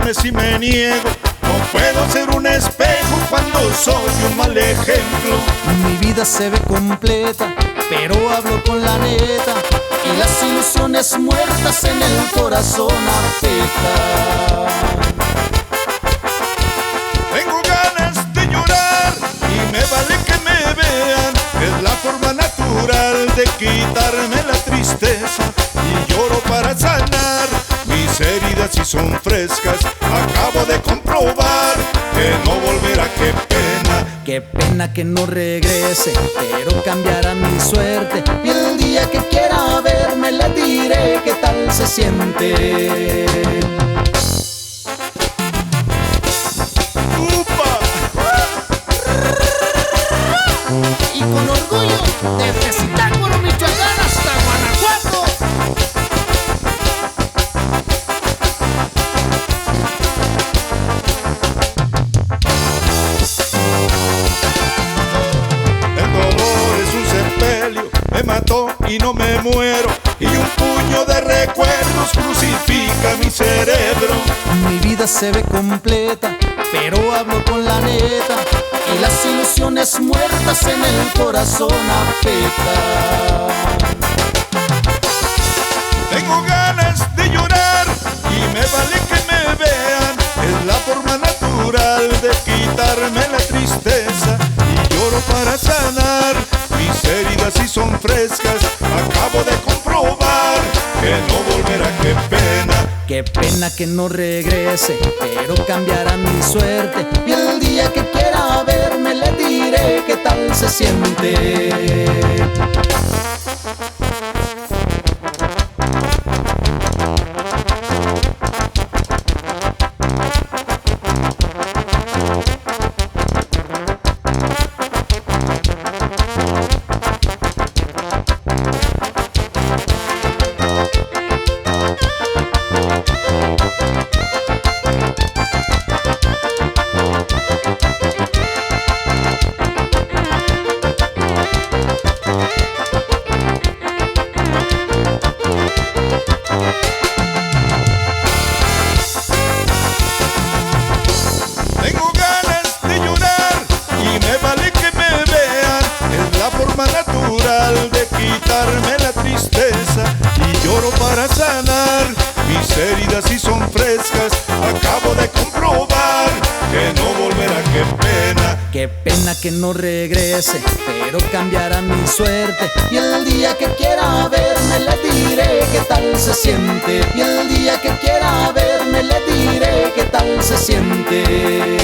dime si me niego. No puedo ser un espejo cuando soy un mal ejemplo. Mi vida se ve completa, pero hablo con la neta, y las ilusiones muertas en el corazón afectan. Tengo ganas de llorar y me vale que me vean. Es la forma natural de quitarme la tristeza. Y lloro para sanar mis heridas si son frescas. Acabo de comprobar que no volverá, qué pena. Qué pena que no regrese, pero cambiará mi suerte. Y el día que quiera verme le diré qué tal se siente. Y con orgullo, desde Zitácuaro, Michoacán hasta Guanajuato. El dolor es un sepelio, me mató y no me muero. Y un puño de recuerdos crucifica mi cerebro. Mi vida se ve completa, pero hablo con la neta, y las ilusiones muertas en el corazón afectan. Tengo ganas de llorar y me vale que me vean. Es la forma natural de quitarme la tristeza. Y lloro para sanar mis heridas si son frescas. Acabo de comprobar que no volverá, qué pena. Qué pena que no regrese, pero cambiará mi suerte. Y el día que quiera verme le diré qué tal se siente. Tengo ganas de llorar y me vale que me vean. Es la forma natural de quitarme la tristeza. Y lloro para sanar mis heridas si son frescas. Acabo de comprobar que no volverá, qué pena. Qué pena que no regrese, pero cambiará mi suerte. Y el día que quiera verme le diré qué tal se siente. Y el día que quiera verme le diré qué tal se siente.